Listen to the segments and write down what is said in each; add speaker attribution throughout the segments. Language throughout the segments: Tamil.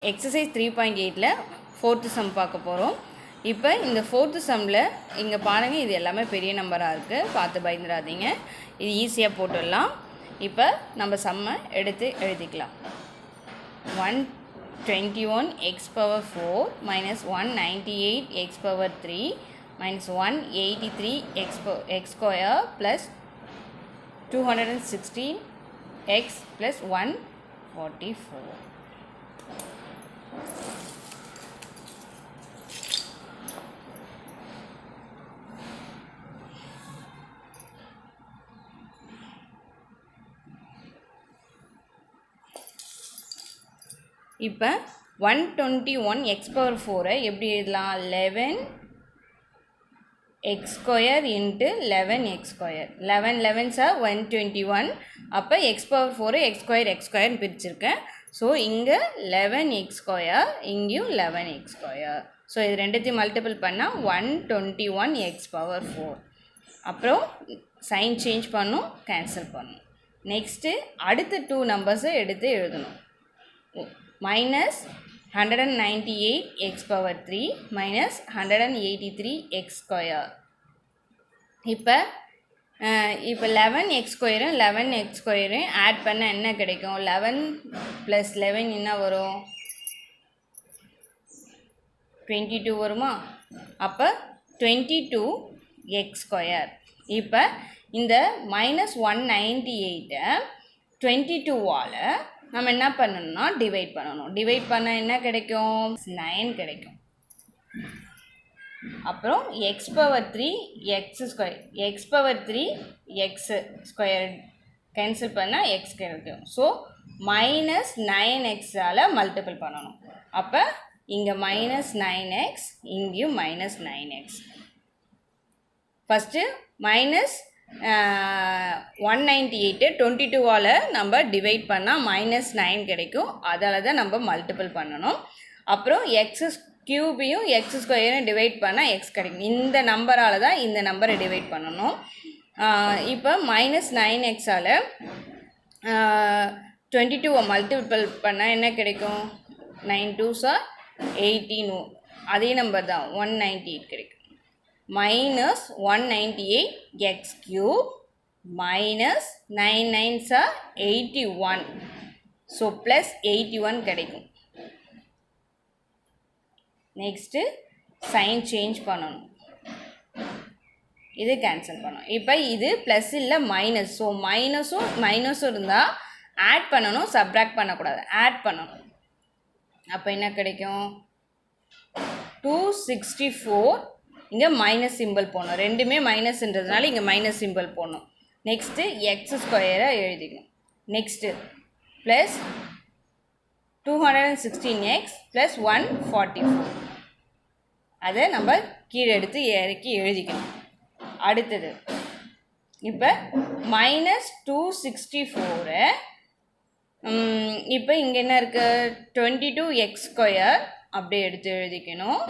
Speaker 1: எக்ஸசைஸ் 3.8ல 4th சம் பார்க்க போகிறோம். இப்போ இந்த 4th சம்மில் இங்கே பாருங்கள், இது எல்லாமே பெரிய நம்பராக இருக்குது, பார்த்து பயந்துடாதீங்க. இது ஈஸியாக போட்டுடலாம். இப்போ நம்ம சம்மை எடுத்து எழுதிக்கலாம். 121x power 4 minus 198x power 3 minus 183x square plus 216x plus 144. இப்போ 121x power 4 எப்படி எழுதலாம்? 11x square into 11x square. 11 11s are 121. அப்போ x power 4 x square பிரிச்சிருக்கேன். So இங்கே 11x square, இங்கேயும் 11x square. ஸோ இது ரெண்டுத்தையும் மல்டிபிள் பண்ணால் 121x power 4. அப்புறம் சைன் சேஞ்ச் பண்ணும், கேன்சல் பண்ணும். நெக்ஸ்ட்டு அடுத்த 2 நம்பர்ஸை எடுத்து எழுதணும். minus 198x power 3 minus 183x square. இப்போ 11x square 11x square add பண்ண என்ன கிடைக்கும்? 11 + 11 என்ன வரும்? 22 வருமா? அப்போ 22x square. இப்போ இந்த -198 22ஆல் நம்ம என்ன பண்ணணும்னா டிவைட் பண்ணணும். டிவைட் பண்ண என்ன கிடைக்கும்? 9 கிடைக்கும். அப்புறம் x power 3 x square, x power 3 x square cancel பண்ணால் x கிடைக்கும். ஸோ -9x மல்டிபிள் பண்ணணும். அப்போ இங்கே -9x, இங்கேயும் -9x. ஃபஸ்ட்டு -198 22ஆல் நம்ம டிவைட் பண்ணால் -9 கிடைக்கும். அதால் தான் நம்ம மல்டிபிள் பண்ணணும். அப்புறம் x க்யூபையும் x ஸ்கொயரையும் டிவைட் பண்ணால் x கிடைக்கும். இந்த நம்பரால் தான் இந்த நம்பரை டிவைட் பண்ணணும். இப்போ -9xஆல் 22 மல்டிபிள் பண்ணால் என்ன கிடைக்கும்? 9 2s are 18. அதே நம்பர் தான் 198 கிடைக்கும். -198x cube minus 9 9s are 81. So plus 81 கிடைக்கும். நெக்ஸ்ட்டு சைன் சேஞ்ச் பண்ணணும், இது கேன்சல் பண்ணணும். இப்போ இது ப்ளஸ் இல்லை மைனஸ். ஸோ மைனஸும் இருந்தால் ஆட் பண்ணணும், சப்ராக்ட் பண்ணக்கூடாது, ஆட் பண்ணணும். அப்போ என்ன கிடைக்கும்? 264. இங்கே மைனஸ் சிம்பிள் போடணும், ரெண்டுமே மைனஸ்ன்றதுனால இங்கே மைனஸ் சிம்பிள் போடணும். நெக்ஸ்ட்டு எக்ஸ் ஸ்கொயரை எழுதிக்கணும். Next plus 216x plus 144. அதை நம்ம கீழே எடுத்து இறக்கி எழுதிக்கணும். அடுத்தது இப்போ -264. இப்போ இங்கே என்ன இருக்குது? 22x ஸ்கொயர் அப்படியே எடுத்து எழுதிக்கணும்.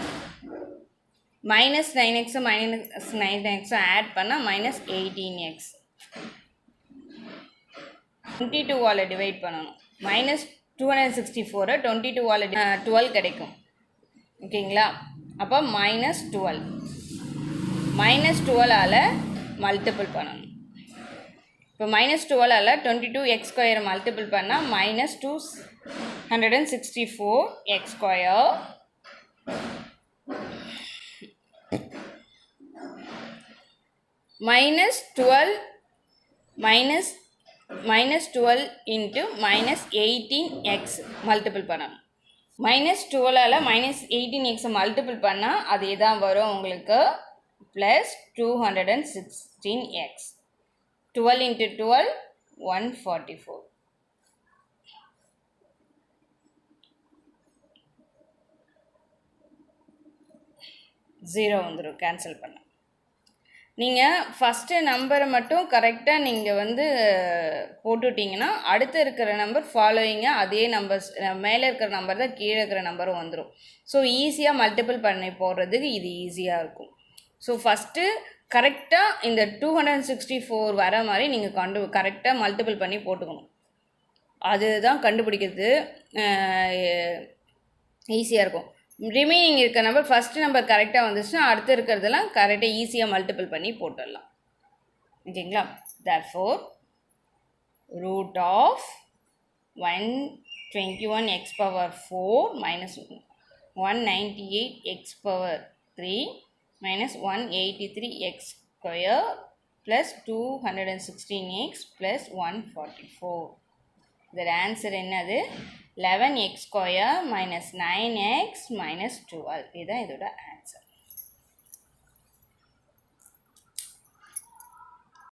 Speaker 1: -9x -9x ஆட் பண்ணால் -18x. 22ஆல் டிவைட் பண்ணணும். -264 22ஆல் 12 கிடைக்கும். ஓகேங்களா? அப்போ -12 -12ஆல் மல்டிபிள் பண்ணணும். இப்போ -12ஆல் 22x ஸ்கொயரை மல்டிபிள் பண்ணால் -264x square -12 into -18x multiple பண்ணணும். -12ஆல் -18x மல்டிபிள் பண்ணால் அதே தான் வரும் உங்களுக்கு, ப்ளஸ் 216x. 12 into 12 144. ஜீரோ வந்துடும் கேன்சல் பண்ண. நீங்கள் ஃபஸ்ட்டு நம்பரை மட்டும் கரெக்டாக நீங்கள் போட்டுட்டிங்கன்னா அடுத்து இருக்கிற நம்பர் ஃபாலோயிங்காக அதே நம்பர்ஸ், மேலே இருக்கிற நம்பர் தான் கீழே இருக்கிற நம்பரும் வந்துடும். ஸோ ஈஸியாக மல்டிபிள் பண்ணி போடுறதுக்கு இது ஈஸியாக இருக்கும். ஸோ ஃபஸ்ட்டு கரெக்டாக இந்த 264 வர மாதிரி நீங்கள் கரெக்டாக மல்டிபிள் பண்ணி போட்டுக்கணும். அதுதான் கண்டுபிடிக்கிறது ஈஸியாக இருக்கும். ரிமைனிங் இருக்க நம்பர் ஃபஸ்ட்டு நம்பர் கரெக்டாக வந்துச்சுன்னா அடுத்து இருக்கிறதெல்லாம் கரெக்டாக ஈஸியாக மல்டிபிள் பண்ணி போட்டுடலாம். ஓகேங்களா? Therefore root of 121 x power 4 minus 198 x power 3 minus 183 x square plus 216 x plus 144. இதோட ஆன்சர் என்னது? 11 x square minus 9 x minus 12. இதுதான் இதோட ஆன்சர்.